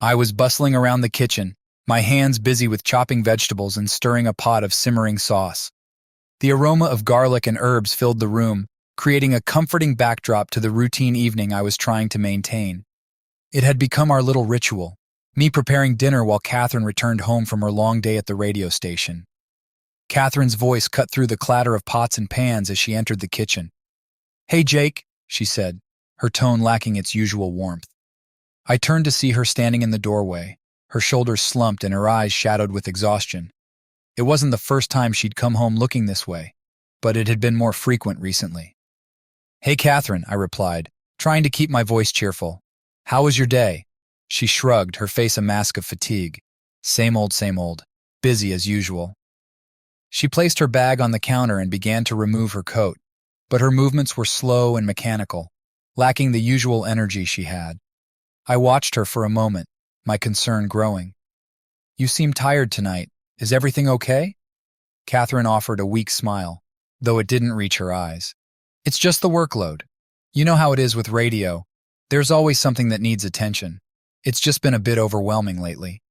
I was bustling around the kitchen, my hands busy with chopping vegetables and stirring a pot of simmering sauce. The aroma of garlic and herbs filled the room, creating a comforting backdrop to the routine evening I was trying to maintain. It had become our little ritual, me preparing dinner while Catherine returned home from her long day at the radio station. Catherine's voice cut through the clatter of pots and pans as she entered the kitchen. "Hey, Jake," she said, her tone lacking its usual warmth. I turned to see her standing in the doorway, her shoulders slumped and her eyes shadowed with exhaustion. It wasn't the first time she'd come home looking this way, but it had been more frequent recently. "Hey, Catherine," I replied, trying to keep my voice cheerful. "How was your day?" She shrugged, her face a mask of fatigue. Same old, busy as usual." She placed her bag on the counter and began to remove her coat, but her movements were slow and mechanical, lacking the usual energy she had. I watched her for a moment, my concern growing. "You seem tired tonight. Is everything okay?" Catherine offered a weak smile, though it didn't reach her eyes. "It's just the workload. You know how it is with radio. There's always something that needs attention. It's just been a bit overwhelming lately."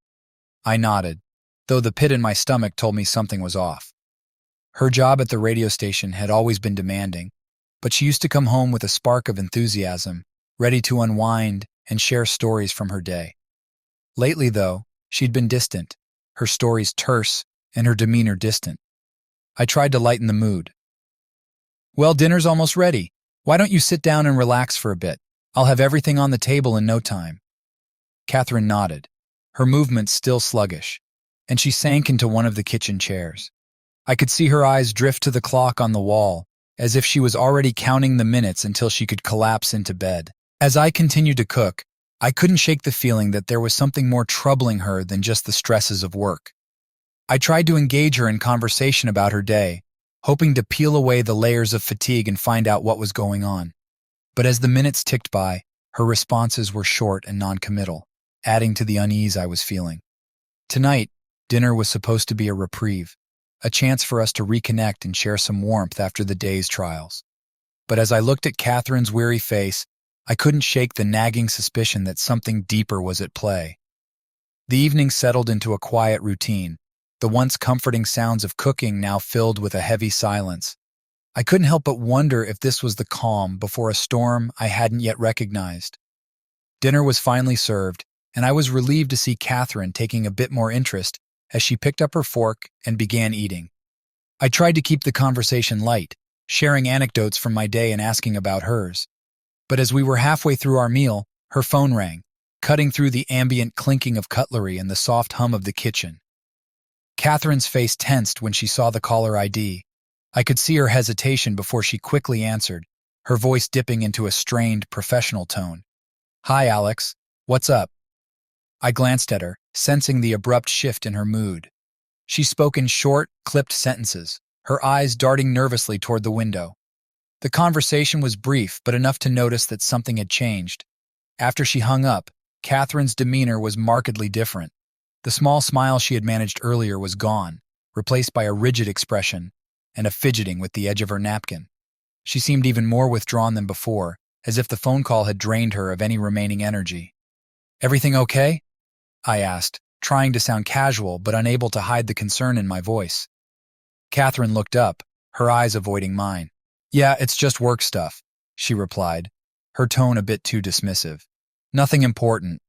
I nodded, though the pit in my stomach told me something was off. Her job at the radio station had always been demanding, but she used to come home with a spark of enthusiasm, ready to unwind and share stories from her day. Lately, though, she'd been distant, her stories terse and her demeanor distant. I tried to lighten the mood. "Well, dinner's almost ready. Why don't you sit down and relax for a bit? I'll have everything on the table in no time." Catherine nodded, her movements still sluggish, and she sank into one of the kitchen chairs. I could see her eyes drift to the clock on the wall, as if she was already counting the minutes until she could collapse into bed. As I continued to cook, I couldn't shake the feeling that there was something more troubling her than just the stresses of work. I tried to engage her in conversation about her day, hoping to peel away the layers of fatigue and find out what was going on. But as the minutes ticked by, her responses were short and noncommittal, adding to the unease I was feeling. Tonight, dinner was supposed to be a reprieve, a chance for us to reconnect and share some warmth after the day's trials. But as I looked at Catherine's weary face, I couldn't shake the nagging suspicion that something deeper was at play. The evening settled into a quiet routine, the once comforting sounds of cooking now filled with a heavy silence. I couldn't help but wonder if this was the calm before a storm I hadn't yet recognized. Dinner was finally served, and I was relieved to see Catherine taking a bit more interest as she picked up her fork and began eating. I tried to keep the conversation light, sharing anecdotes from my day and asking about hers. But as we were halfway through our meal, her phone rang, cutting through the ambient clinking of cutlery and the soft hum of the kitchen. Catherine's face tensed when she saw the caller ID. I could see her hesitation before she quickly answered, her voice dipping into a strained, professional tone. "Hi, Alex. What's up?" I glanced at her, sensing the abrupt shift in her mood. She spoke in short, clipped sentences, her eyes darting nervously toward the window. The conversation was brief, but enough to notice that something had changed. After she hung up, Catherine's demeanor was markedly different. The small smile she had managed earlier was gone, replaced by a rigid expression and a fidgeting with the edge of her napkin. She seemed even more withdrawn than before, as if the phone call had drained her of any remaining energy. "Everything okay?" I asked, trying to sound casual but unable to hide the concern in my voice. Catherine looked up, her eyes avoiding mine. "Yeah, it's just work stuff," she replied, her tone a bit too dismissive. "Nothing important."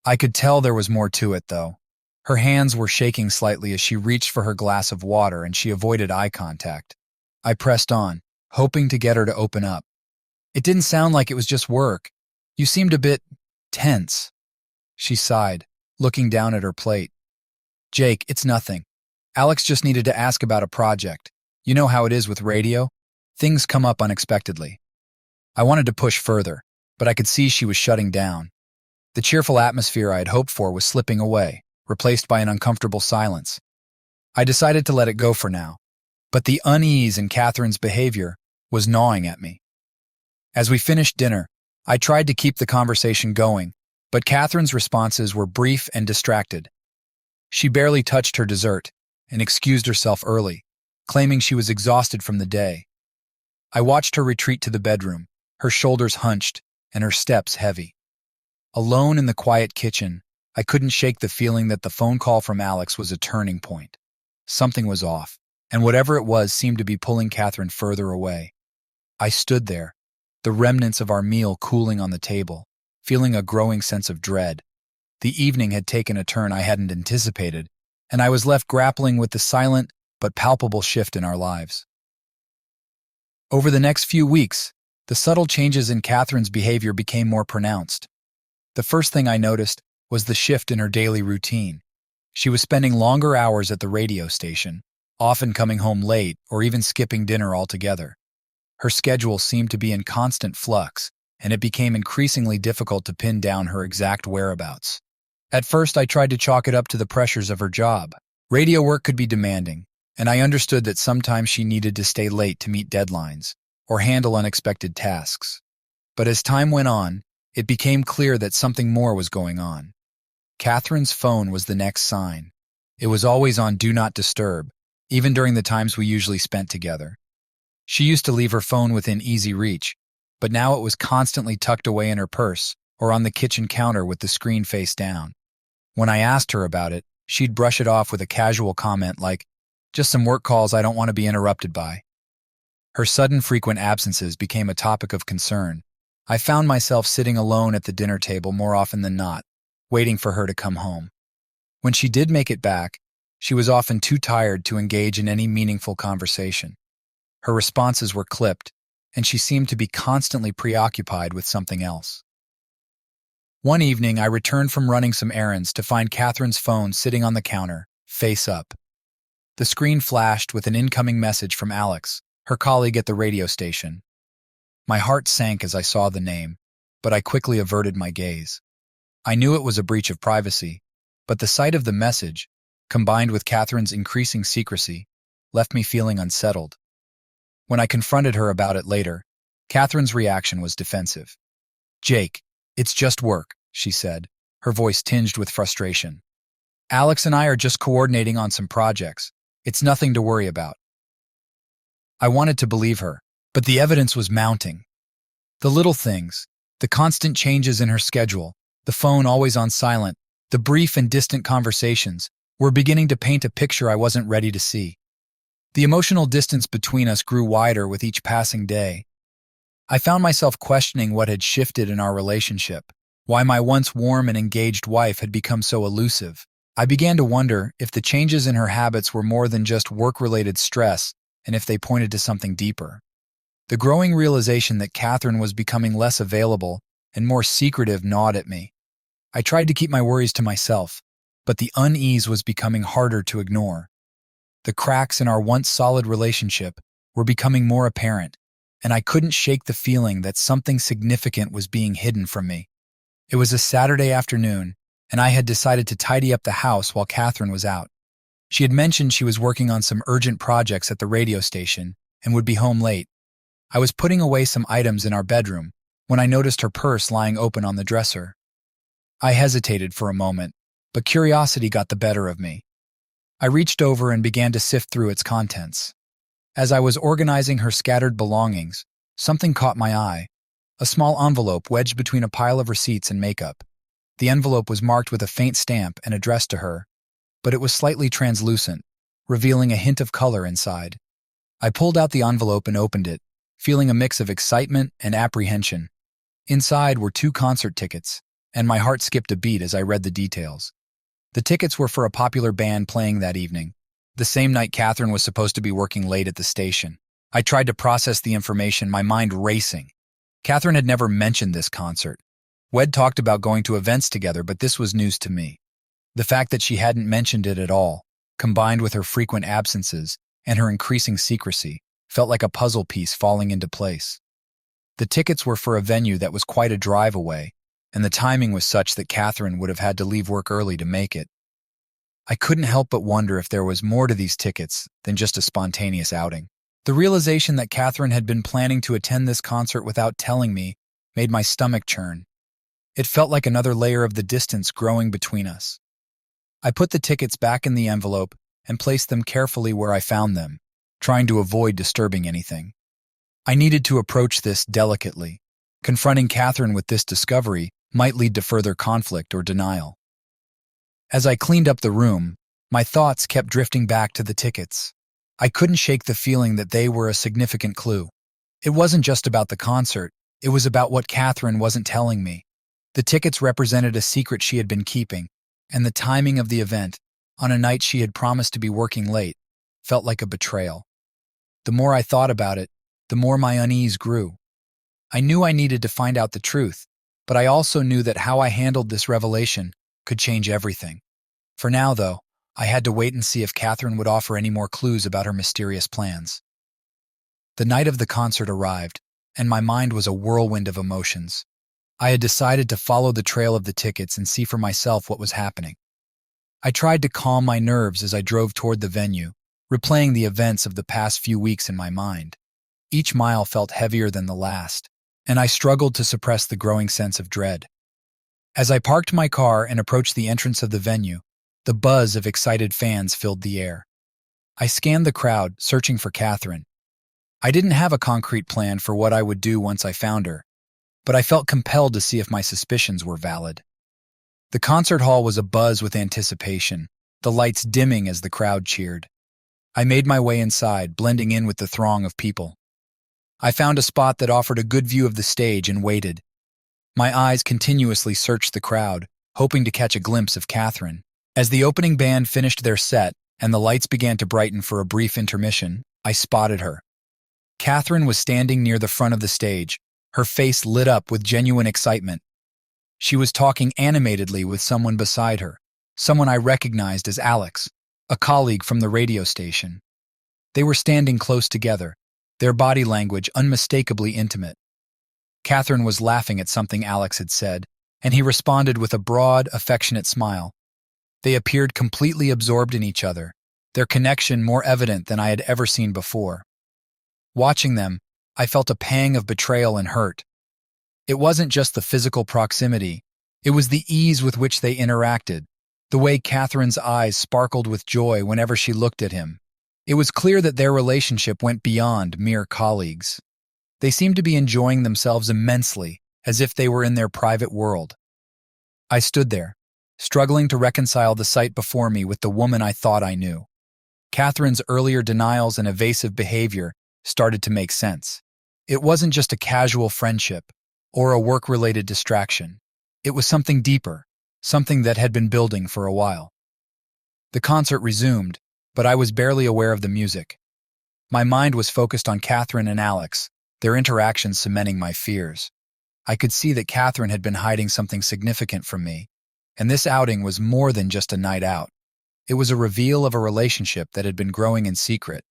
I could tell there was more to it, though. Her hands were shaking slightly as she reached for her glass of water and she avoided eye contact. I pressed on, hoping to get her to open up. "It didn't sound like it was just work. You seemed a bit tense." She sighed, looking down at her plate. "Jake, it's nothing. Alex just needed to ask about a project. You know how it is with radio? Things come up unexpectedly." I wanted to push further, but I could see she was shutting down. The cheerful atmosphere I had hoped for was slipping away, replaced by an uncomfortable silence. I decided to let it go for now, but the unease in Catherine's behavior was gnawing at me. As we finished dinner, I tried to keep the conversation going, but Catherine's responses were brief and distracted. She barely touched her dessert and excused herself early, claiming she was exhausted from the day. I watched her retreat to the bedroom, her shoulders hunched and her steps heavy. Alone in the quiet kitchen, I couldn't shake the feeling that the phone call from Alex was a turning point. Something was off, and whatever it was seemed to be pulling Catherine further away. I stood there, the remnants of our meal cooling on the table, feeling a growing sense of dread. The evening had taken a turn I hadn't anticipated, and I was left grappling with the silent but palpable shift in our lives. Over the next few weeks, the subtle changes in Catherine's behavior became more pronounced. The first thing I noticed was the shift in her daily routine. She was spending longer hours at the radio station, often coming home late or even skipping dinner altogether. Her schedule seemed to be in constant flux, and it became increasingly difficult to pin down her exact whereabouts. At first, I tried to chalk it up to the pressures of her job. Radio work could be demanding, and I understood that sometimes she needed to stay late to meet deadlines or handle unexpected tasks. But as time went on, it became clear that something more was going on. Catherine's phone was the next sign. It was always on Do Not Disturb, even during the times we usually spent together. She used to leave her phone within easy reach, but now it was constantly tucked away in her purse or on the kitchen counter with the screen face down. When I asked her about it, she'd brush it off with a casual comment like, "Just some work calls I don't want to be interrupted by." Her sudden frequent absences became a topic of concern. I found myself sitting alone at the dinner table more often than not, waiting for her to come home. When she did make it back, she was often too tired to engage in any meaningful conversation. Her responses were clipped, and she seemed to be constantly preoccupied with something else. One evening, I returned from running some errands to find Catherine's phone sitting on the counter, face up. The screen flashed with an incoming message from Alex, her colleague at the radio station. My heart sank as I saw the name, but I quickly averted my gaze. I knew it was a breach of privacy, but the sight of the message, combined with Catherine's increasing secrecy, left me feeling unsettled. When I confronted her about it later, Catherine's reaction was defensive. "Jake, it's just work," she said, her voice tinged with frustration. "Alex and I are just coordinating on some projects. It's nothing to worry about." I wanted to believe her, but the evidence was mounting. The little things, the constant changes in her schedule, the phone always on silent, the brief and distant conversations, were beginning to paint a picture I wasn't ready to see. The emotional distance between us grew wider with each passing day. I found myself questioning what had shifted in our relationship, why my once warm and engaged wife had become so elusive. I began to wonder if the changes in her habits were more than just work-related stress and if they pointed to something deeper. The growing realization that Catherine was becoming less available and more secretive gnawed at me. I tried to keep my worries to myself, but the unease was becoming harder to ignore. The cracks in our once solid relationship were becoming more apparent, and I couldn't shake the feeling that something significant was being hidden from me. It was a Saturday afternoon, and I had decided to tidy up the house while Catherine was out. She had mentioned she was working on some urgent projects at the radio station and would be home late. I was putting away some items in our bedroom when I noticed her purse lying open on the dresser. I hesitated for a moment, but curiosity got the better of me. I reached over and began to sift through its contents. As I was organizing her scattered belongings, something caught my eye, a small envelope wedged between a pile of receipts and makeup. The envelope was marked with a faint stamp and addressed to her, but it was slightly translucent, revealing a hint of color inside. I pulled out the envelope and opened it, feeling a mix of excitement and apprehension. Inside were 2 concert tickets, and my heart skipped a beat as I read the details. The tickets were for a popular band playing that evening, the same night Catherine was supposed to be working late at the station. I tried to process the information, my mind racing. Catherine had never mentioned this concert. We'd talked about going to events together, but this was news to me. The fact that she hadn't mentioned it at all, combined with her frequent absences and her increasing secrecy, felt like a puzzle piece falling into place. The tickets were for a venue that was quite a drive away, and the timing was such that Catherine would have had to leave work early to make it. I couldn't help but wonder if there was more to these tickets than just a spontaneous outing. The realization that Catherine had been planning to attend this concert without telling me made my stomach churn. It felt like another layer of the distance growing between us. I put the tickets back in the envelope and placed them carefully where I found them, trying to avoid disturbing anything. I needed to approach this delicately. Confronting Catherine with this discovery might lead to further conflict or denial. As I cleaned up the room, my thoughts kept drifting back to the tickets. I couldn't shake the feeling that they were a significant clue. It wasn't just about the concert, it was about what Catherine wasn't telling me. The tickets represented a secret she had been keeping, and the timing of the event, on a night she had promised to be working late, felt like a betrayal. The more I thought about it, the more my unease grew. I knew I needed to find out the truth, but I also knew that how I handled this revelation could change everything. For now, though, I had to wait and see if Catherine would offer any more clues about her mysterious plans. The night of the concert arrived, and my mind was a whirlwind of emotions. I had decided to follow the trail of the tickets and see for myself what was happening. I tried to calm my nerves as I drove toward the venue, replaying the events of the past few weeks in my mind. Each mile felt heavier than the last, and I struggled to suppress the growing sense of dread. As I parked my car and approached the entrance of the venue, the buzz of excited fans filled the air. I scanned the crowd, searching for Catherine. I didn't have a concrete plan for what I would do once I found her, but I felt compelled to see if my suspicions were valid. The concert hall was abuzz with anticipation, the lights dimming as the crowd cheered. I made my way inside, blending in with the throng of people. I found a spot that offered a good view of the stage and waited. My eyes continuously searched the crowd, hoping to catch a glimpse of Catherine. As the opening band finished their set and the lights began to brighten for a brief intermission, I spotted her. Catherine was standing near the front of the stage, her face lit up with genuine excitement. She was talking animatedly with someone beside her, someone I recognized as Alex, a colleague from the radio station. They were standing close together, their body language unmistakably intimate. Catherine was laughing at something Alex had said, and he responded with a broad, affectionate smile. They appeared completely absorbed in each other, their connection more evident than I had ever seen before. Watching them, I felt a pang of betrayal and hurt. It wasn't just the physical proximity, it was the ease with which they interacted, the way Catherine's eyes sparkled with joy whenever she looked at him. It was clear that their relationship went beyond mere colleagues. They seemed to be enjoying themselves immensely, as if they were in their private world. I stood there, struggling to reconcile the sight before me with the woman I thought I knew. Catherine's earlier denials and evasive behavior started to make sense. It wasn't just a casual friendship or a work-related distraction. It was something deeper, something that had been building for a while. The concert resumed, but I was barely aware of the music. My mind was focused on Catherine and Alex, their interactions cementing my fears. I could see that Catherine had been hiding something significant from me, and this outing was more than just a night out. It was a reveal of a relationship that had been growing in secret.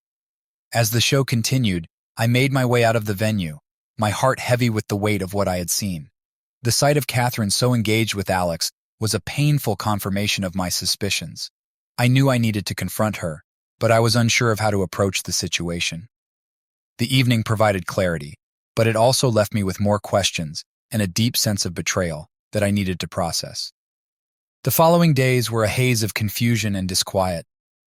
As the show continued, I made my way out of the venue, my heart heavy with the weight of what I had seen. The sight of Catherine so engaged with Alex was a painful confirmation of my suspicions. I knew I needed to confront her, but I was unsure of how to approach the situation. The evening provided clarity, but it also left me with more questions and a deep sense of betrayal that I needed to process. The following days were a haze of confusion and disquiet.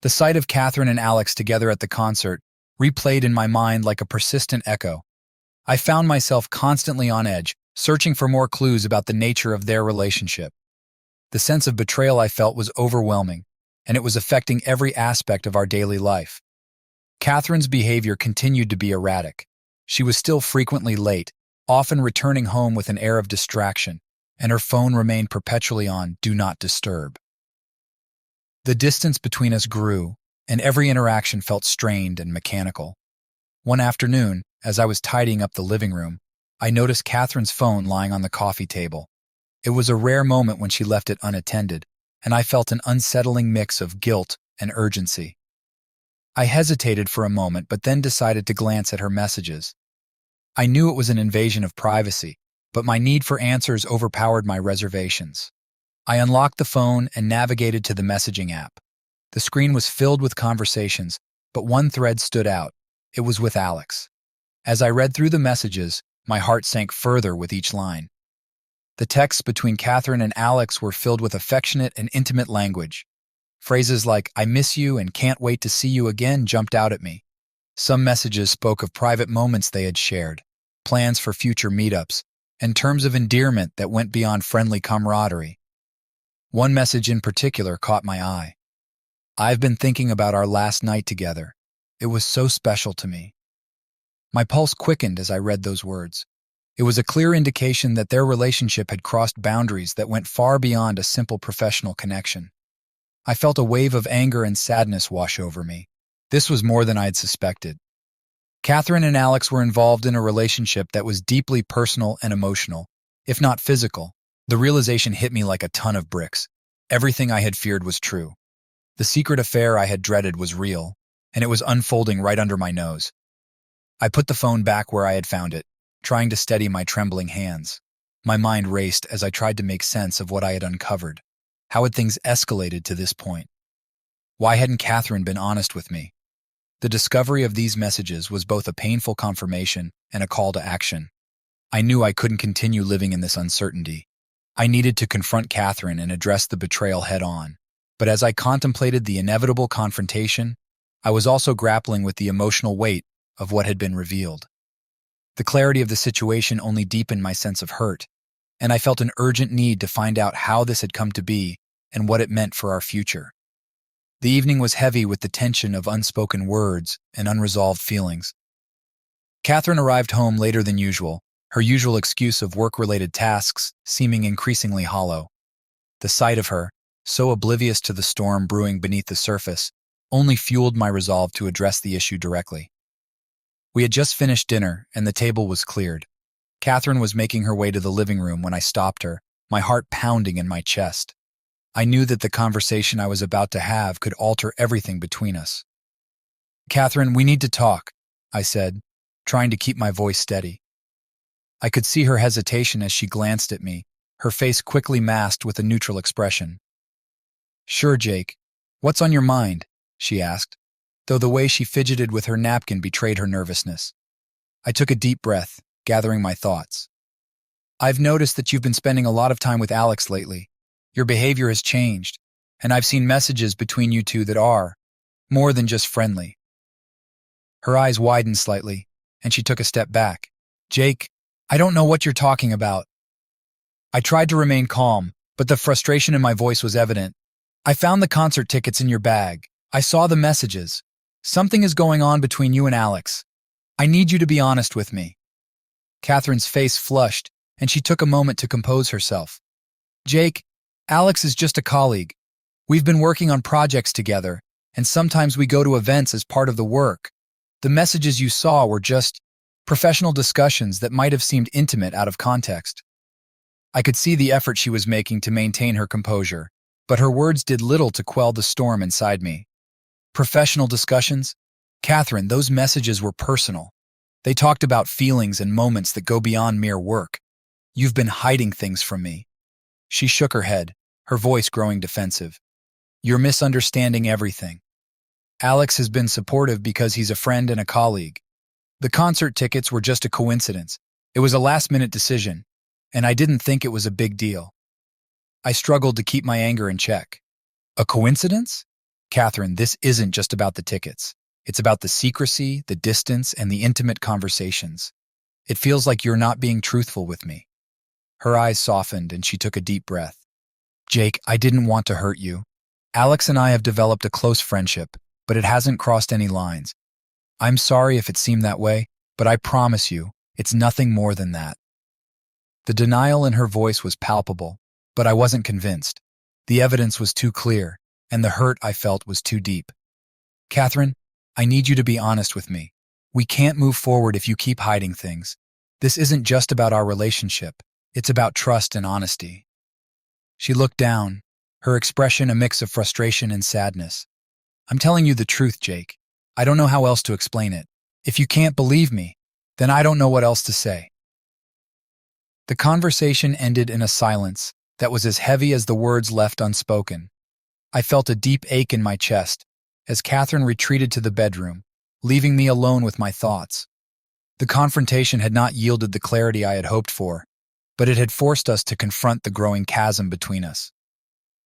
The sight of Catherine and Alex together at the concert replayed in my mind like a persistent echo. I found myself constantly on edge, searching for more clues about the nature of their relationship. The sense of betrayal I felt was overwhelming, and it was affecting every aspect of our daily life. Catherine's behavior continued to be erratic. She was still frequently late, often returning home with an air of distraction, and her phone remained perpetually on Do Not Disturb. The distance between us grew, and every interaction felt strained and mechanical. One afternoon, as I was tidying up the living room, I noticed Catherine's phone lying on the coffee table. It was a rare moment when she left it unattended, and I felt an unsettling mix of guilt and urgency. I hesitated for a moment but then decided to glance at her messages. I knew it was an invasion of privacy, but my need for answers overpowered my reservations. I unlocked the phone and navigated to the messaging app. The screen was filled with conversations, but one thread stood out. It was with Alex. As I read through the messages, my heart sank further with each line. The texts between Catherine and Alex were filled with affectionate and intimate language. Phrases like, "I miss you and can't wait to see you again" jumped out at me. Some messages spoke of private moments they had shared, plans for future meetups, and terms of endearment that went beyond friendly camaraderie. One message in particular caught my eye. "I've been thinking about our last night together. It was so special to me." My pulse quickened as I read those words. It was a clear indication that their relationship had crossed boundaries that went far beyond a simple professional connection. I felt a wave of anger and sadness wash over me. This was more than I had suspected. Catherine and Alex were involved in a relationship that was deeply personal and emotional, if not physical. The realization hit me like a ton of bricks. Everything I had feared was true. The secret affair I had dreaded was real, and it was unfolding right under my nose. I put the phone back where I had found it, trying to steady my trembling hands. My mind raced as I tried to make sense of what I had uncovered. How had things escalated to this point? Why hadn't Catherine been honest with me? The discovery of these messages was both a painful confirmation and a call to action. I knew I couldn't continue living in this uncertainty. I needed to confront Catherine and address the betrayal head-on. But as I contemplated the inevitable confrontation, I was also grappling with the emotional weight of what had been revealed. The clarity of the situation only deepened my sense of hurt, and I felt an urgent need to find out how this had come to be and what it meant for our future. The evening was heavy with the tension of unspoken words and unresolved feelings. Catherine arrived home later than usual, her usual excuse of work-related tasks seeming increasingly hollow. The sight of her, so oblivious to the storm brewing beneath the surface, only fueled my resolve to address the issue directly. We had just finished dinner, and the table was cleared. Catherine was making her way to the living room when I stopped her, my heart pounding in my chest. I knew that the conversation I was about to have could alter everything between us. "Catherine, we need to talk," I said, trying to keep my voice steady. I could see her hesitation as she glanced at me, her face quickly masked with a neutral expression. "Sure, Jake. What's on your mind?" she asked, though the way she fidgeted with her napkin betrayed her nervousness. I took a deep breath, gathering my thoughts. "I've noticed that you've been spending a lot of time with Alex lately. Your behavior has changed, and I've seen messages between you two that are more than just friendly." Her eyes widened slightly, and she took a step back. "Jake, I don't know what you're talking about." I tried to remain calm, but the frustration in my voice was evident. "I found the concert tickets in your bag. I saw the messages. Something is going on between you and Alex. I need you to be honest with me." Catherine's face flushed, and she took a moment to compose herself. "Jake, Alex is just a colleague. We've been working on projects together, and sometimes we go to events as part of the work. The messages you saw were just professional discussions that might have seemed intimate out of context." I could see the effort she was making to maintain her composure, but her words did little to quell the storm inside me. "Professional discussions? Catherine, those messages were personal. They talked about feelings and moments that go beyond mere work. You've been hiding things from me." She shook her head, her voice growing defensive. "You're misunderstanding everything. Alex has been supportive because he's a friend and a colleague. The concert tickets were just a coincidence. It was a last-minute decision, and I didn't think it was a big deal." I struggled to keep my anger in check. "A coincidence? Catherine, this isn't just about the tickets. It's about the secrecy, the distance, and the intimate conversations. It feels like you're not being truthful with me." Her eyes softened, and she took a deep breath. "Jake, I didn't want to hurt you. Alex and I have developed a close friendship, but it hasn't crossed any lines. I'm sorry if it seemed that way, but I promise you, it's nothing more than that." The denial in her voice was palpable, but I wasn't convinced. The evidence was too clear, and the hurt I felt was too deep. "Catherine, I need you to be honest with me. We can't move forward if you keep hiding things. This isn't just about our relationship. It's about trust and honesty." She looked down, her expression a mix of frustration and sadness. "I'm telling you the truth, Jake. I don't know how else to explain it. If you can't believe me, then I don't know what else to say." The conversation ended in a silence that was as heavy as the words left unspoken. I felt a deep ache in my chest as Catherine retreated to the bedroom, leaving me alone with my thoughts. The confrontation had not yielded the clarity I had hoped for, but it had forced us to confront the growing chasm between us.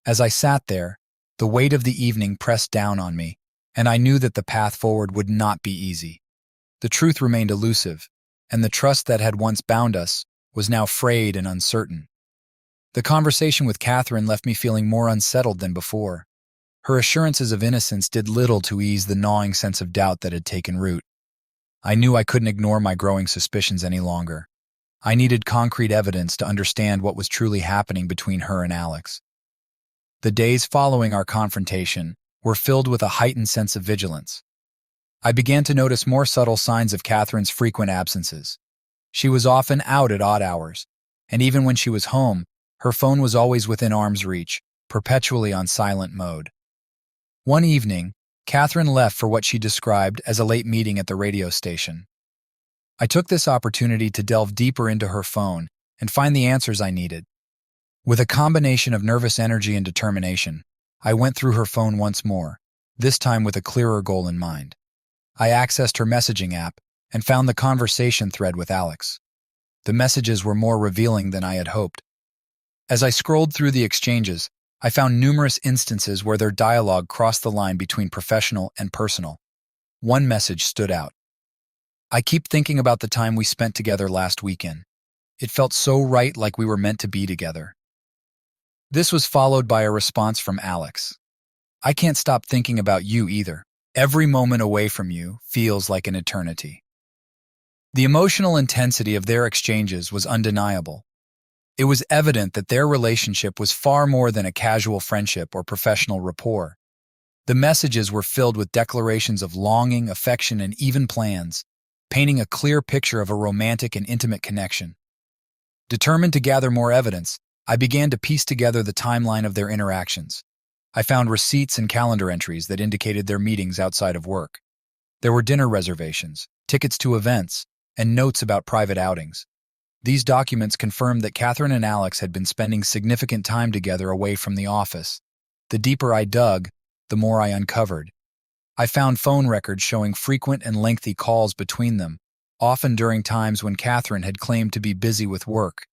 As I sat there, the weight of the evening pressed down on me, and I knew that the path forward would not be easy. The truth remained elusive, and the trust that had once bound us was now frayed and uncertain. The conversation with Catherine left me feeling more unsettled than before. Her assurances of innocence did little to ease the gnawing sense of doubt that had taken root. I knew I couldn't ignore my growing suspicions any longer. I needed concrete evidence to understand what was truly happening between her and Alex. The days following our confrontation were filled with a heightened sense of vigilance. I began to notice more subtle signs of Catherine's frequent absences. She was often out at odd hours, and even when she was home, her phone was always within arm's reach, perpetually on silent mode. One evening, Catherine left for what she described as a late meeting at the radio station. I took this opportunity to delve deeper into her phone and find the answers I needed. With a combination of nervous energy and determination, I went through her phone once more, this time with a clearer goal in mind. I accessed her messaging app and found the conversation thread with Alex. The messages were more revealing than I had hoped. As I scrolled through the exchanges, I found numerous instances where their dialogue crossed the line between professional and personal. One message stood out. "I keep thinking about the time we spent together last weekend. It felt so right, like we were meant to be together." This was followed by a response from Alex. "I can't stop thinking about you either. Every moment away from you feels like an eternity." The emotional intensity of their exchanges was undeniable. It was evident that their relationship was far more than a casual friendship or professional rapport. The messages were filled with declarations of longing, affection, and even plans, painting a clear picture of a romantic and intimate connection. Determined to gather more evidence, I began to piece together the timeline of their interactions. I found receipts and calendar entries that indicated their meetings outside of work. There were dinner reservations, tickets to events, and notes about private outings. These documents confirmed that Catherine and Alex had been spending significant time together away from the office. The deeper I dug, the more I uncovered. I found phone records showing frequent and lengthy calls between them, often during times when Catherine had claimed to be busy with work.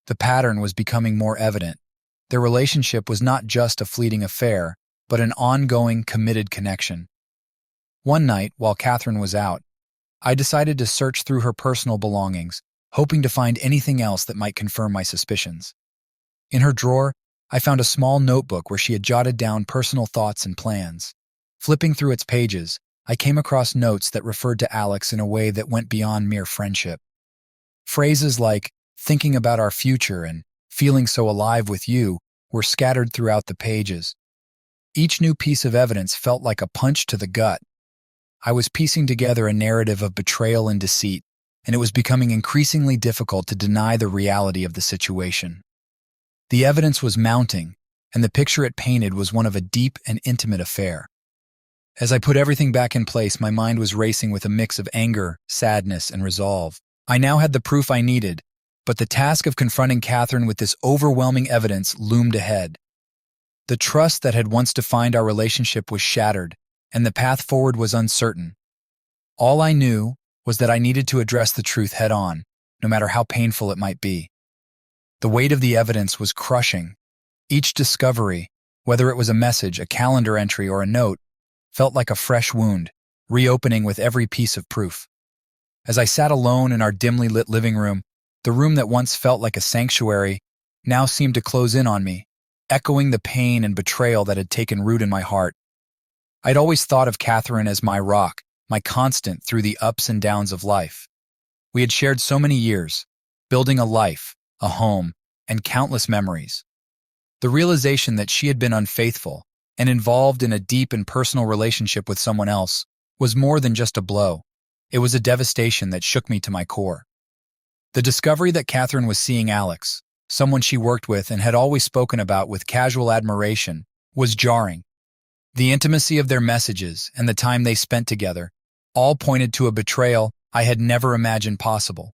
The pattern was becoming more evident. Their relationship was not just a fleeting affair, but an ongoing, committed connection. One night, while Catherine was out, I decided to search through her personal belongings, hoping to find anything else that might confirm my suspicions. In her drawer, I found a small notebook where she had jotted down personal thoughts and plans. Flipping through its pages, I came across notes that referred to Alex in a way that went beyond mere friendship. Phrases like, "thinking about our future" and "feeling so alive with you" were scattered throughout the pages. Each new piece of evidence felt like a punch to the gut. I was piecing together a narrative of betrayal and deceit, and it was becoming increasingly difficult to deny the reality of the situation. The evidence was mounting, and the picture it painted was one of a deep and intimate affair. As I put everything back in place, my mind was racing with a mix of anger, sadness, and resolve. I now had the proof I needed, but the task of confronting Catherine with this overwhelming evidence loomed ahead. The trust that had once defined our relationship was shattered, and the path forward was uncertain. All I knew was that I needed to address the truth head-on, no matter how painful it might be. The weight of the evidence was crushing. Each discovery, whether it was a message, a calendar entry, or a note, felt like a fresh wound, reopening with every piece of proof. As I sat alone in our dimly lit living room, the room that once felt like a sanctuary now seemed to close in on me, echoing the pain and betrayal that had taken root in my heart. I'd always thought of Catherine as my rock, my constant through the ups and downs of life. We had shared so many years, building a life, a home, and countless memories. The realization that she had been unfaithful and involved in a deep and personal relationship with someone else was more than just a blow. It was a devastation that shook me to my core. The discovery that Catherine was seeing Alex, someone she worked with and had always spoken about with casual admiration, was jarring. The intimacy of their messages and the time they spent together all pointed to a betrayal I had never imagined possible.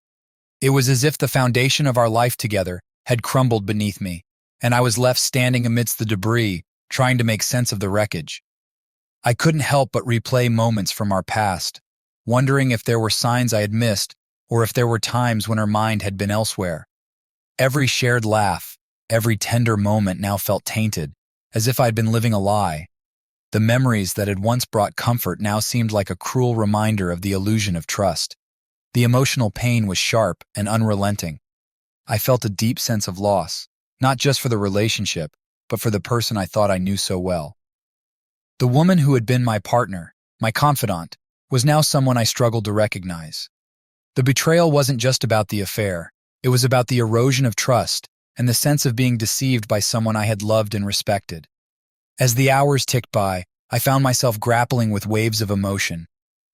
It was as if the foundation of our life together had crumbled beneath me, and I was left standing amidst the debris, trying to make sense of the wreckage. I couldn't help but replay moments from our past, wondering if there were signs I had missed or if there were times when her mind had been elsewhere. Every shared laugh, every tender moment now felt tainted, as if I'd been living a lie. The memories that had once brought comfort now seemed like a cruel reminder of the illusion of trust. The emotional pain was sharp and unrelenting. I felt a deep sense of loss, not just for the relationship, but for the person I thought I knew so well. The woman who had been my partner, my confidant, was now someone I struggled to recognize. The betrayal wasn't just about the affair, it was about the erosion of trust and the sense of being deceived by someone I had loved and respected. As the hours ticked by, I found myself grappling with waves of emotion.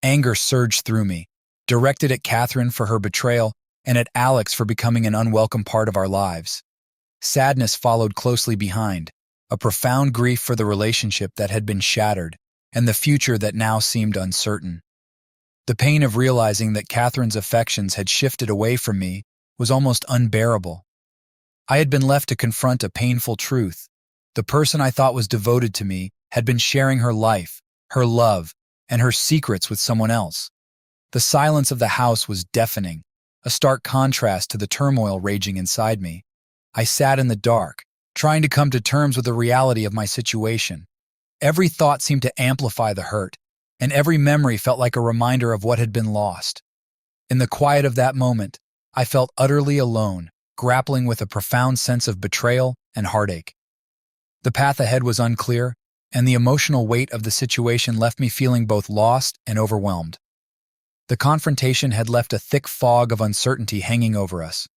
Anger surged through me, directed at Catherine for her betrayal and at Alex for becoming an unwelcome part of our lives. Sadness followed closely behind, a profound grief for the relationship that had been shattered and the future that now seemed uncertain. The pain of realizing that Catherine's affections had shifted away from me was almost unbearable. I had been left to confront a painful truth. The person I thought was devoted to me had been sharing her life, her love, and her secrets with someone else. The silence of the house was deafening, a stark contrast to the turmoil raging inside me. I sat in the dark, trying to come to terms with the reality of my situation. Every thought seemed to amplify the hurt, and every memory felt like a reminder of what had been lost. In the quiet of that moment, I felt utterly alone, grappling with a profound sense of betrayal and heartache. The path ahead was unclear, and the emotional weight of the situation left me feeling both lost and overwhelmed. The confrontation had left a thick fog of uncertainty hanging over us.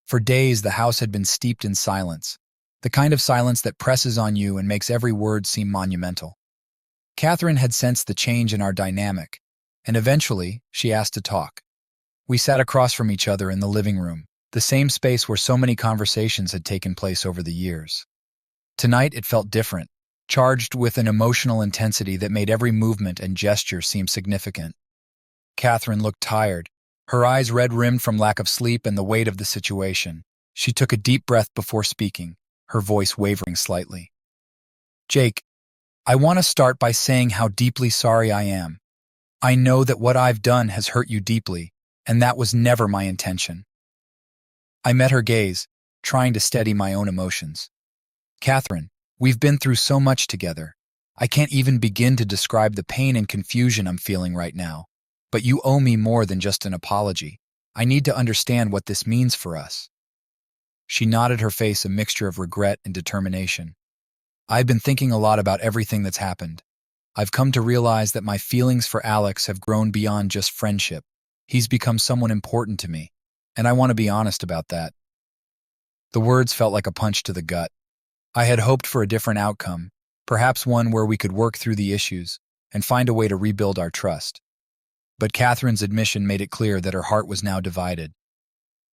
For days, the house had been steeped in silence, the kind of silence that presses on you and makes every word seem monumental. Catherine had sensed the change in our dynamic, and eventually, she asked to talk. We sat across from each other in the living room, the same space where so many conversations had taken place over the years. Tonight, it felt different, charged with an emotional intensity that made every movement and gesture seem significant. Catherine looked tired, her eyes red-rimmed from lack of sleep and the weight of the situation. She took a deep breath before speaking, her voice wavering slightly. "Jake, I want to start by saying how deeply sorry I am. I know that what I've done has hurt you deeply, and that was never my intention." I met her gaze, trying to steady my own emotions. "Catherine, we've been through so much together. I can't even begin to describe the pain and confusion I'm feeling right now. But you owe me more than just an apology. I need to understand what this means for us." She nodded, her face a mixture of regret and determination. "I've been thinking a lot about everything that's happened. I've come to realize that my feelings for Alex have grown beyond just friendship. He's become someone important to me, and I want to be honest about that." The words felt like a punch to the gut. I had hoped for a different outcome, perhaps one where we could work through the issues and find a way to rebuild our trust. But Catherine's admission made it clear that her heart was now divided.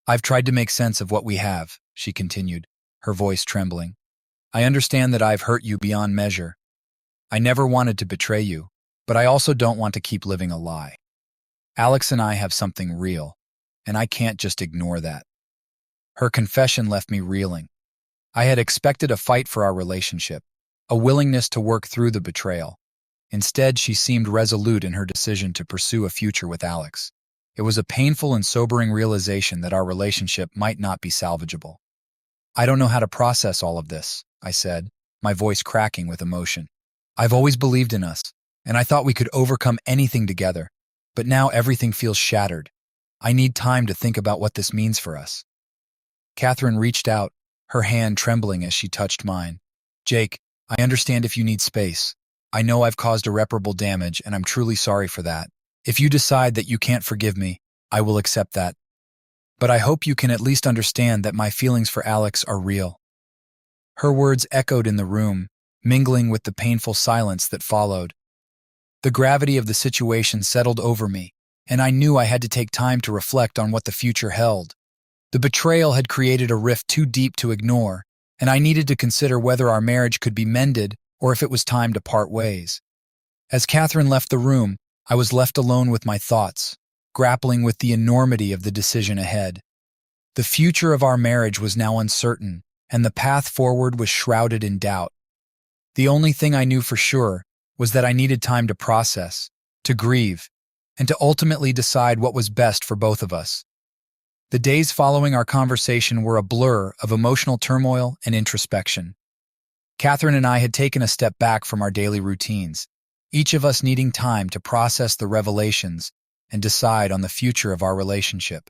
"I've tried to make sense of what we have," she continued, her voice trembling. "I understand that I've hurt you beyond measure. I never wanted to betray you, but I also don't want to keep living a lie. Alex and I have something real, and I can't just ignore that." Her confession left me reeling. I had expected a fight for our relationship, a willingness to work through the betrayal. Instead, she seemed resolute in her decision to pursue a future with Alex. It was a painful and sobering realization that our relationship might not be salvageable. "I don't know how to process all of this," I said, my voice cracking with emotion. "I've always believed in us, and I thought we could overcome anything together, but now everything feels shattered. I need time to think about what this means for us." Catherine reached out, her hand trembling as she touched mine. "Jake, I understand if you need space. I know I've caused irreparable damage, and I'm truly sorry for that. If you decide that you can't forgive me, I will accept that. But I hope you can at least understand that my feelings for Alex are real." Her words echoed in the room, mingling with the painful silence that followed. The gravity of the situation settled over me, and I knew I had to take time to reflect on what the future held. The betrayal had created a rift too deep to ignore, and I needed to consider whether our marriage could be mended or if it was time to part ways. As Catherine left the room, I was left alone with my thoughts, grappling with the enormity of the decision ahead. The future of our marriage was now uncertain, and the path forward was shrouded in doubt. The only thing I knew for sure was that I needed time to process, to grieve, and to ultimately decide what was best for both of us. The days following our conversation were a blur of emotional turmoil and introspection. Catherine and I had taken a step back from our daily routines, each of us needing time to process the revelations and decide on the future of our relationship.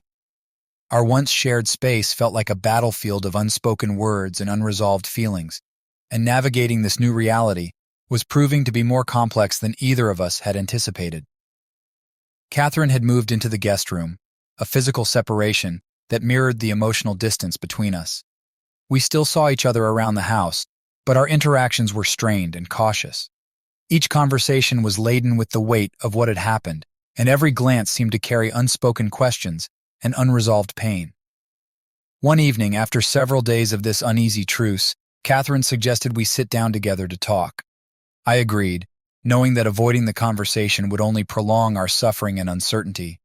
Our once shared space felt like a battlefield of unspoken words and unresolved feelings, and navigating this new reality was proving to be more complex than either of us had anticipated. Catherine had moved into the guest room, a physical separation that mirrored the emotional distance between us. We still saw each other around the house, but our interactions were strained and cautious. Each conversation was laden with the weight of what had happened, and every glance seemed to carry unspoken questions and unresolved pain. One evening, after several days of this uneasy truce, Catherine suggested we sit down together to talk. I agreed, knowing that avoiding the conversation would only prolong our suffering and uncertainty.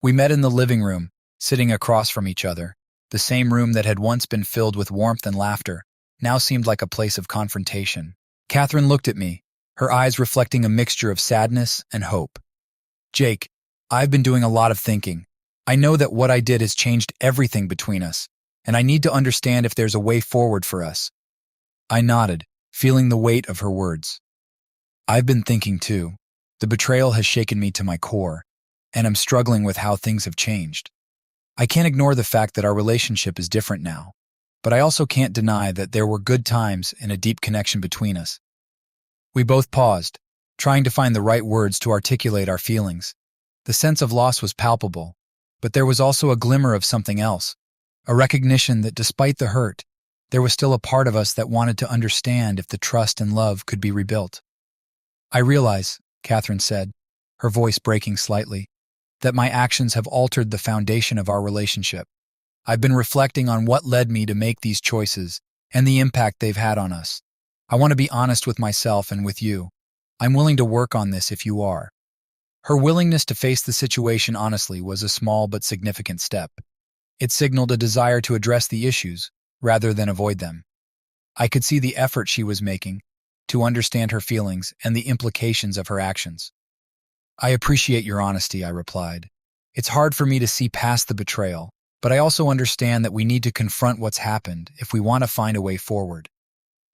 We met in the living room, sitting across from each other. The same room that had once been filled with warmth and laughter now seemed like a place of confrontation. Catherine looked at me, her eyes reflecting a mixture of sadness and hope. "Jake, I've been doing a lot of thinking. I know that what I did has changed everything between us, and I need to understand if there's a way forward for us." I nodded, feeling the weight of her words. "I've been thinking too. The betrayal has shaken me to my core, and I'm struggling with how things have changed. I can't ignore the fact that our relationship is different now, but I also can't deny that there were good times and a deep connection between us." We both paused, trying to find the right words to articulate our feelings. The sense of loss was palpable, but there was also a glimmer of something else, a recognition that despite the hurt, there was still a part of us that wanted to understand if the trust and love could be rebuilt. "I realize," Catherine said, her voice breaking slightly, "that my actions have altered the foundation of our relationship. I've been reflecting on what led me to make these choices and the impact they've had on us. I want to be honest with myself and with you. I'm willing to work on this if you are." Her willingness to face the situation honestly was a small but significant step. It signaled a desire to address the issues rather than avoid them. I could see the effort she was making to understand her feelings and the implications of her actions. "I appreciate your honesty," I replied. "It's hard for me to see past the betrayal, but I also understand that we need to confront what's happened if we want to find a way forward.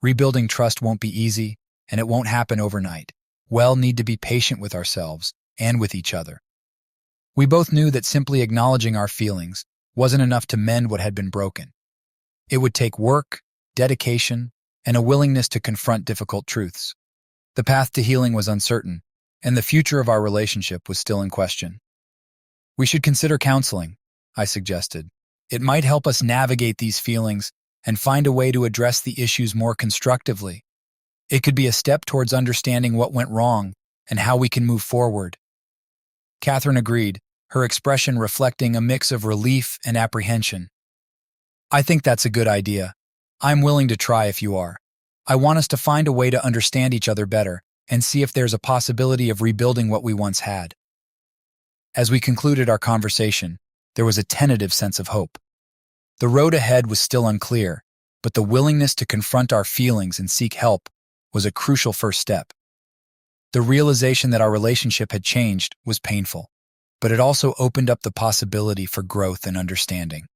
Rebuilding trust won't be easy, and it won't happen overnight. We'll need to be patient with ourselves and with each other." We both knew that simply acknowledging our feelings wasn't enough to mend what had been broken. It would take work, dedication, and a willingness to confront difficult truths. The path to healing was uncertain, and the future of our relationship was still in question. "We should consider counseling," I suggested. "It might help us navigate these feelings and find a way to address the issues more constructively. It could be a step towards understanding what went wrong and how we can move forward." Catherine agreed, her expression reflecting a mix of relief and apprehension. "I think that's a good idea. I'm willing to try if you are. I want us to find a way to understand each other better and see if there's a possibility of rebuilding what we once had." As we concluded our conversation, there was a tentative sense of hope. The road ahead was still unclear, but the willingness to confront our feelings and seek help was a crucial first step. The realization that our relationship had changed was painful, but it also opened up the possibility for growth and understanding.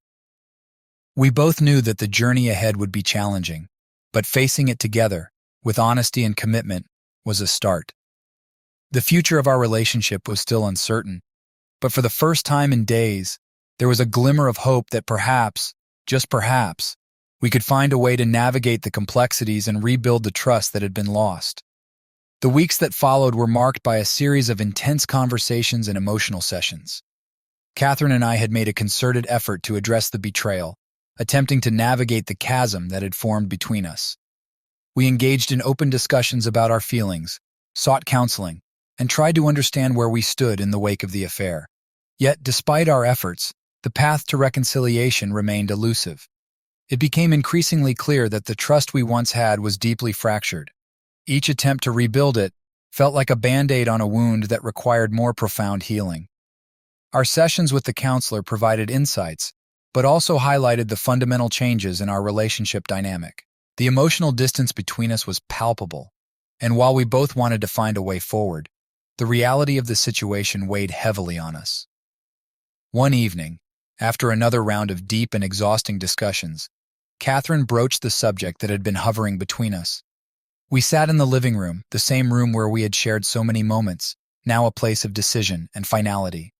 We both knew that the journey ahead would be challenging, but facing it together, with honesty and commitment, was a start. The future of our relationship was still uncertain, but for the first time in days, there was a glimmer of hope that perhaps, just perhaps, we could find a way to navigate the complexities and rebuild the trust that had been lost. The weeks that followed were marked by a series of intense conversations and emotional sessions. Catherine and I had made a concerted effort to address the betrayal, attempting to navigate the chasm that had formed between us. We engaged in open discussions about our feelings, sought counseling, and tried to understand where we stood in the wake of the affair. Yet, despite our efforts, the path to reconciliation remained elusive. It became increasingly clear that the trust we once had was deeply fractured. Each attempt to rebuild it felt like a band-aid on a wound that required more profound healing. Our sessions with the counselor provided insights, but also highlighted the fundamental changes in our relationship dynamic. The emotional distance between us was palpable, and while we both wanted to find a way forward, the reality of the situation weighed heavily on us. One evening, after another round of deep and exhausting discussions, Catherine broached the subject that had been hovering between us. We sat in the living room, the same room where we had shared so many moments, now a place of decision and finality.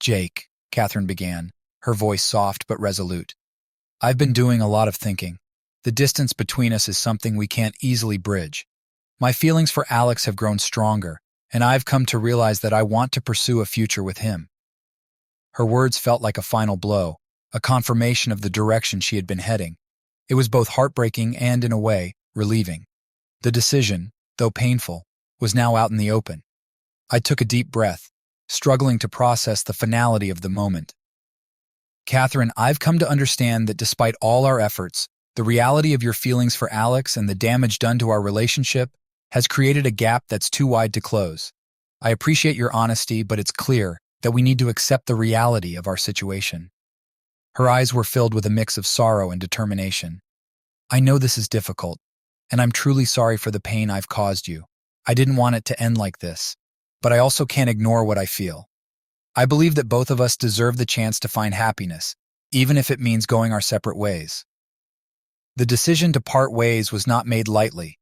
"Jake," Catherine began, her voice soft but resolute. "I've been doing a lot of thinking. The distance between us is something we can't easily bridge. My feelings for Alex have grown stronger, and I've come to realize that I want to pursue a future with him." Her words felt like a final blow, a confirmation of the direction she had been heading. It was both heartbreaking and, in a way, relieving. The decision, though painful, was now out in the open. I took a deep breath, struggling to process the finality of the moment. "Catherine, I've come to understand that despite all our efforts, the reality of your feelings for Alex and the damage done to our relationship has created a gap that's too wide to close. I appreciate your honesty, but it's clear that we need to accept the reality of our situation." Her eyes were filled with a mix of sorrow and determination. "I know this is difficult, and I'm truly sorry for the pain I've caused you. I didn't want it to end like this, but I also can't ignore what I feel. I believe that both of us deserve the chance to find happiness, even if it means going our separate ways." The decision to part ways was not made lightly.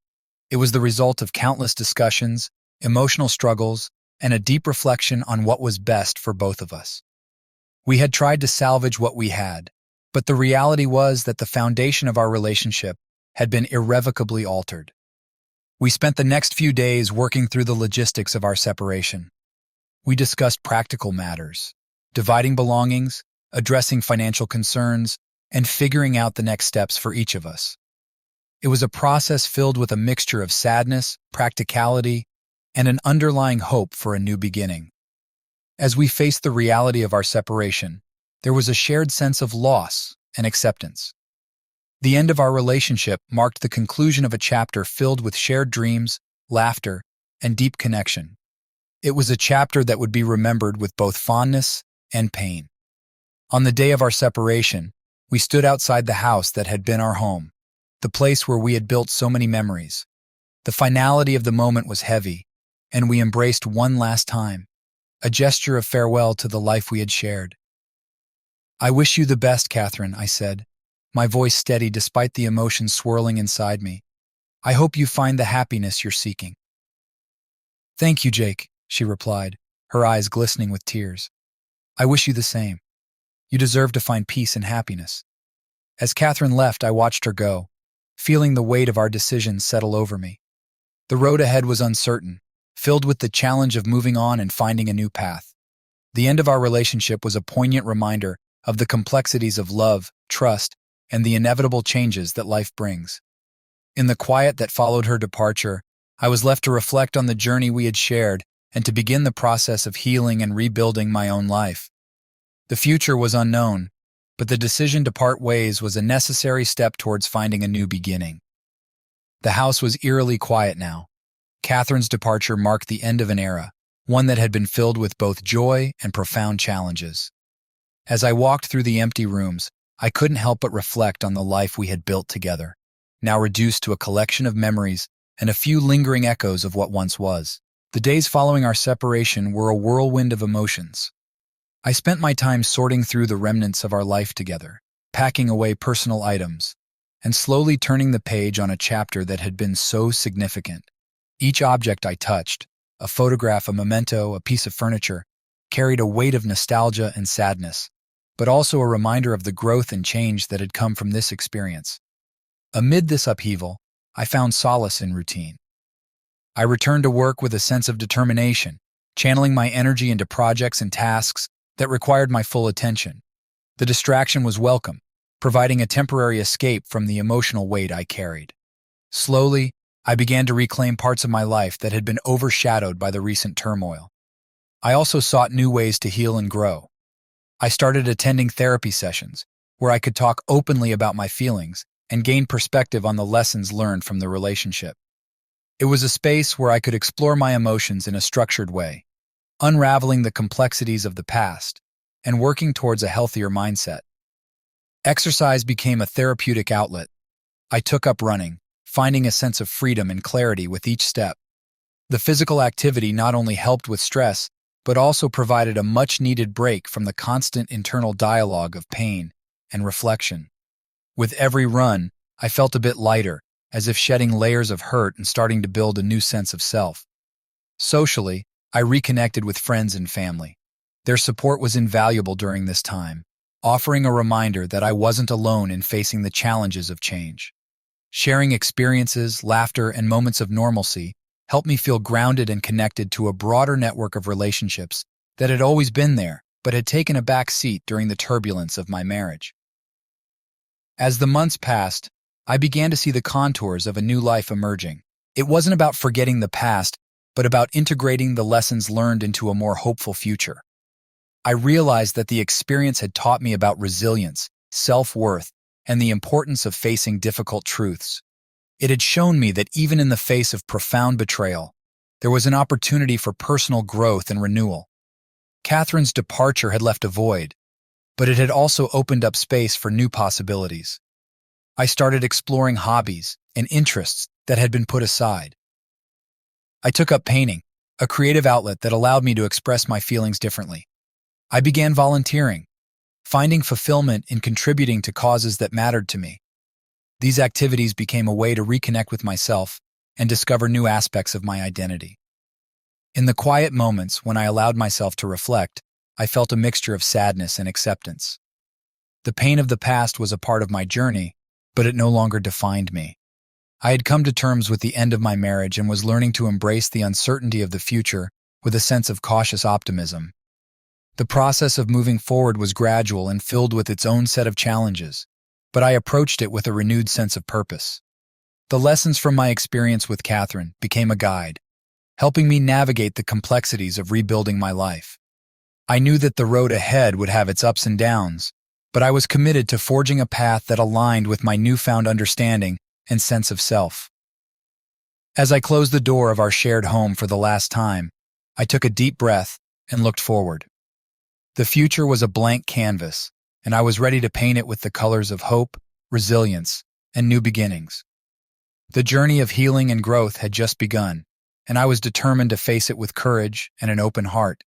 It was the result of countless discussions, emotional struggles, and a deep reflection on what was best for both of us. We had tried to salvage what we had, but the reality was that the foundation of our relationship had been irrevocably altered. We spent the next few days working through the logistics of our separation. We discussed practical matters, dividing belongings, addressing financial concerns, and figuring out the next steps for each of us. It was a process filled with a mixture of sadness, practicality, and an underlying hope for a new beginning. As we faced the reality of our separation, there was a shared sense of loss and acceptance. The end of our relationship marked the conclusion of a chapter filled with shared dreams, laughter, and deep connection. It was a chapter that would be remembered with both fondness and pain. On the day of our separation, we stood outside the house that had been our home, the place where we had built so many memories. The finality of the moment was heavy, and we embraced one last time, a gesture of farewell to the life we had shared. "I wish you the best, Catherine," I said, my voice steady despite the emotions swirling inside me. "I hope you find the happiness you're seeking." "Thank you, Jake," she replied, her eyes glistening with tears. "I wish you the same. You deserve to find peace and happiness." As Catherine left, I watched her go, feeling the weight of our decision settle over me. The road ahead was uncertain, filled with the challenge of moving on and finding a new path. The end of our relationship was a poignant reminder of the complexities of love, trust, and the inevitable changes that life brings. In the quiet that followed her departure, I was left to reflect on the journey we had shared and to begin the process of healing and rebuilding my own life. The future was unknown, but the decision to part ways was a necessary step towards finding a new beginning. The house was eerily quiet now. Catherine's departure marked the end of an era, one that had been filled with both joy and profound challenges. As I walked through the empty rooms, I couldn't help but reflect on the life we had built together, now reduced to a collection of memories and a few lingering echoes of what once was. The days following our separation were a whirlwind of emotions. I spent my time sorting through the remnants of our life together, packing away personal items, and slowly turning the page on a chapter that had been so significant. Each object I touched, a photograph, a memento, a piece of furniture, carried a weight of nostalgia and sadness, but also a reminder of the growth and change that had come from this experience. Amid this upheaval, I found solace in routine. I returned to work with a sense of determination, channeling my energy into projects and tasks that required my full attention. The distraction was welcome, providing a temporary escape from the emotional weight I carried. Slowly, I began to reclaim parts of my life that had been overshadowed by the recent turmoil. I also sought new ways to heal and grow. I started attending therapy sessions, where I could talk openly about my feelings and gain perspective on the lessons learned from the relationship. It was a space where I could explore my emotions in a structured way, unraveling the complexities of the past and working towards a healthier mindset. Exercise became a therapeutic outlet. I took up running, finding a sense of freedom and clarity with each step. The physical activity not only helped with stress, but also provided a much-needed break from the constant internal dialogue of pain and reflection. With every run, I felt a bit lighter, as if shedding layers of hurt and starting to build a new sense of self. Socially, I reconnected with friends and family. Their support was invaluable during this time, offering a reminder that I wasn't alone in facing the challenges of change. Sharing experiences, laughter, and moments of normalcy helped me feel grounded and connected to a broader network of relationships that had always been there, but had taken a back seat during the turbulence of my marriage. As the months passed, I began to see the contours of a new life emerging. It wasn't about forgetting the past, but about integrating the lessons learned into a more hopeful future. I realized that the experience had taught me about resilience, self-worth, and the importance of facing difficult truths. It had shown me that even in the face of profound betrayal, there was an opportunity for personal growth and renewal. Catherine's departure had left a void, but it had also opened up space for new possibilities. I started exploring hobbies and interests that had been put aside. I took up painting, a creative outlet that allowed me to express my feelings differently. I began volunteering, finding fulfillment in contributing to causes that mattered to me. These activities became a way to reconnect with myself and discover new aspects of my identity. In the quiet moments when I allowed myself to reflect, I felt a mixture of sadness and acceptance. The pain of the past was a part of my journey, but it no longer defined me. I had come to terms with the end of my marriage and was learning to embrace the uncertainty of the future with a sense of cautious optimism. The process of moving forward was gradual and filled with its own set of challenges, but I approached it with a renewed sense of purpose. The lessons from my experience with Catherine became a guide, helping me navigate the complexities of rebuilding my life. I knew that the road ahead would have its ups and downs, but I was committed to forging a path that aligned with my newfound understanding and sense of self. As I closed the door of our shared home for the last time, I took a deep breath and looked forward. The future was a blank canvas, and I was ready to paint it with the colors of hope, resilience, and new beginnings. The journey of healing and growth had just begun, and I was determined to face it with courage and an open heart.